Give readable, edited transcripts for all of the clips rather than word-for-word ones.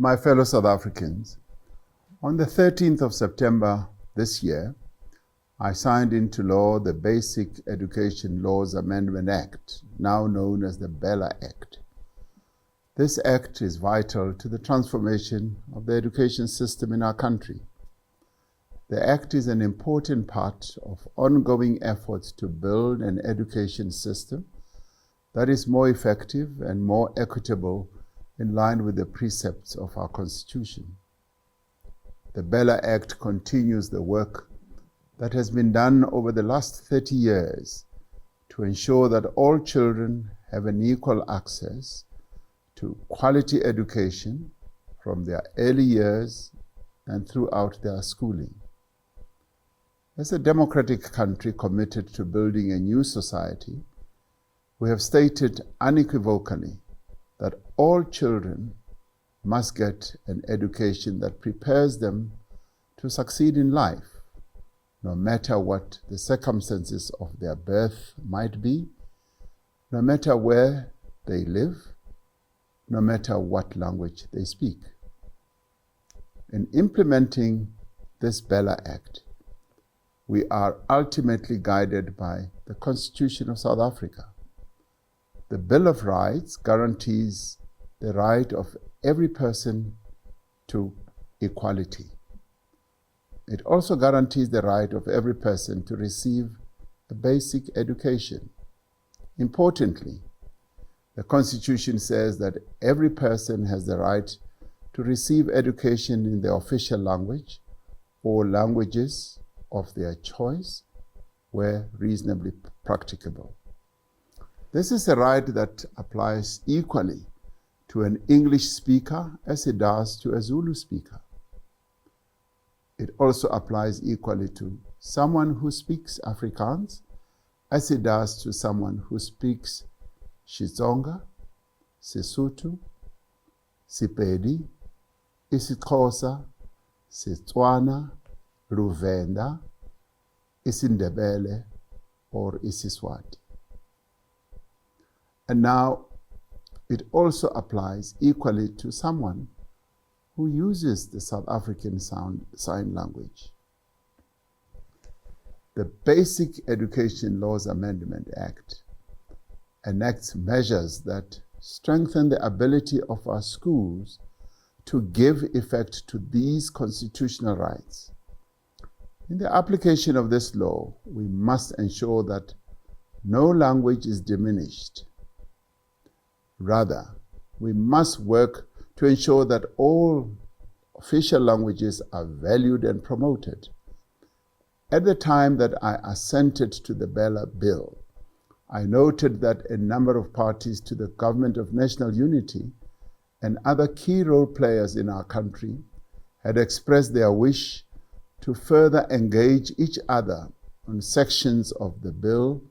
My fellow South Africans, on the 13th of September this year, I signed into law the Basic Education Laws Amendment Act, now known as the BELA Act. This act is vital to the transformation of the education system in our country. The act is an important part of ongoing efforts to build an education system that is more effective and more equitable in line with the precepts of our Constitution. The BELA Act continues the work that has been done over the last 30 years to ensure that all children have an equal access to quality education from their early years and throughout their schooling. As a democratic country committed to building a new society, we have stated unequivocally that all children must get an education that prepares them to succeed in life, no matter what the circumstances of their birth might be, no matter where they live, no matter what language they speak. In implementing this BELA Act, we are ultimately guided by the Constitution of South Africa. The Bill of Rights guarantees the right of every person to equality. It also guarantees the right of every person to receive a basic education. Importantly, the Constitution says that every person has the right to receive education in the official language or languages of their choice where reasonably practicable. This is a right that applies equally to an English speaker as it does to a Zulu speaker. It also applies equally to someone who speaks Afrikaans as it does to someone who speaks Xitsonga, Sesotho, Sepedi, isiXhosa, Setswana, Luvenda, isiNdebele, or isiSwati. And now, it also applies equally to someone who uses the South African Sign Language. The Basic Education Laws Amendment Act enacts measures that strengthen the ability of our schools to give effect to these constitutional rights. In the application of this law, we must ensure that no language is diminished. Rather, we must work to ensure that all official languages are valued and promoted. At the time that I assented to the BELA bill, I noted that a number of parties to the Government of National Unity and other key role players in our country had expressed their wish to further engage each other on sections of the bill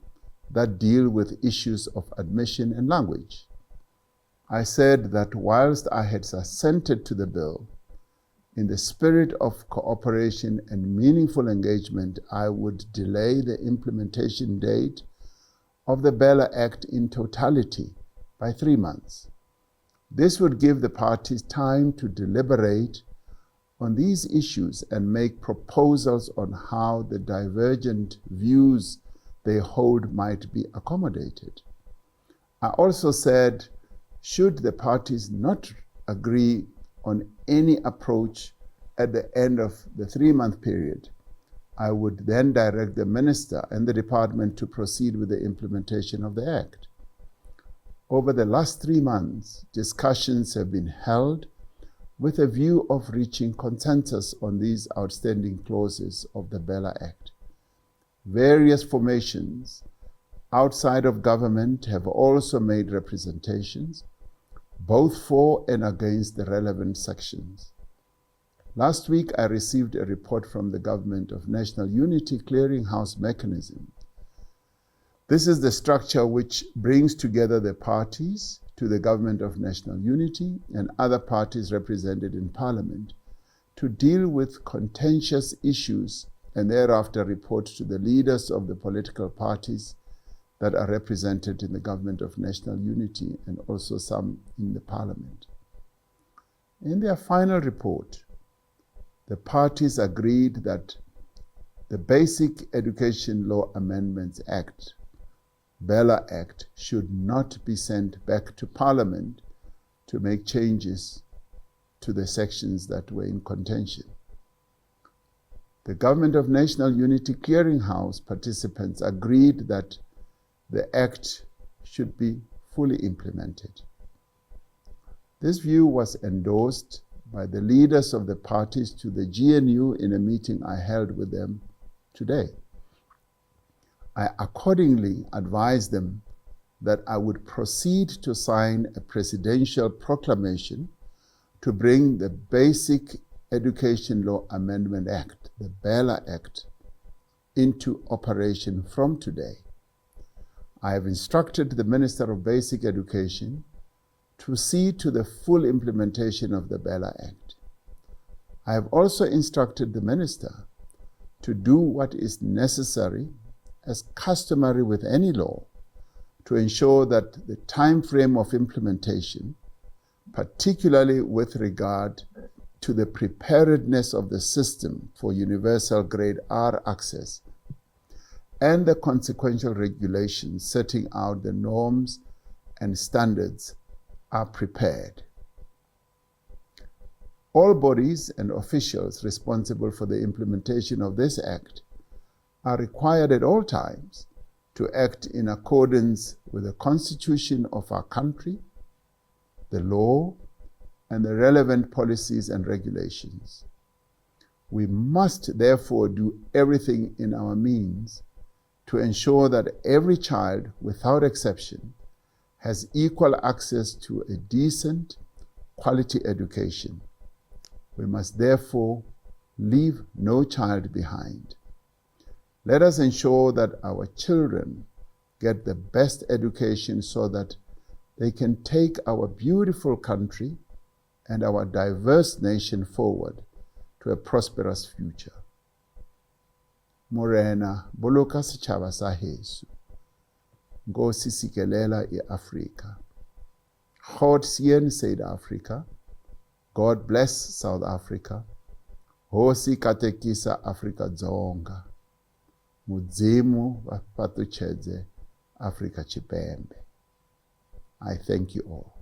that deal with issues of admission and language. I said that whilst I had assented to the bill, in the spirit of cooperation and meaningful engagement, I would delay the implementation date of the BELA Act in totality by 3 months. This would give the parties time to deliberate on these issues and make proposals on how the divergent views they hold might be accommodated. I also said, should the parties not agree on any approach at the end of the 3-month period, I would then direct the Minister and the Department to proceed with the implementation of the Act. Over the last 3 months, discussions have been held with a view of reaching consensus on these outstanding clauses of the BELA Act. Various formations outside of government have also made representations, both for and against the relevant sections. Last week, I received a report from the Government of National Unity Clearinghouse Mechanism. This is the structure which brings together the parties to the Government of National Unity and other parties represented in Parliament to deal with contentious issues and thereafter report to the leaders of the political parties that are represented in the Government of National Unity and also some in the Parliament. In their final report, the parties agreed that the Basic Education Law Amendments Act, BELA Act, should not be sent back to Parliament to make changes to the sections that were in contention. The Government of National Unity Clearinghouse participants agreed that the Act should be fully implemented. This view was endorsed by the leaders of the parties to the GNU in a meeting I held with them today. I accordingly advised them that I would proceed to sign a Presidential Proclamation to bring the Basic Education Law Amendment Act, the BELA Act, into operation from today. I have instructed the Minister of Basic Education to see to the full implementation of the BELA Act. I have also instructed the Minister to do what is necessary, as customary with any law, to ensure that the time frame of implementation, particularly with regard to the preparedness of the system for universal grade R access and the consequential regulations setting out the norms and standards, are prepared. All bodies and officials responsible for the implementation of this Act are required at all times to act in accordance with the Constitution of our country, the law, and the relevant policies and regulations. We must therefore do everything in our means to ensure that every child, without exception, has equal access to a decent, quality education. We must therefore leave no child behind. Let us ensure that our children get the best education so that they can take our beautiful country and our diverse nation forward to a prosperous future. Morena, boloka setjhaba sa heso. Nkosi sikelela i-Afrika. God seën South Africa. God bless South Africa. Hosi katekisa Afrika dzonga. Mudzimu va patuchedze Afrika Chipembe. I thank you all.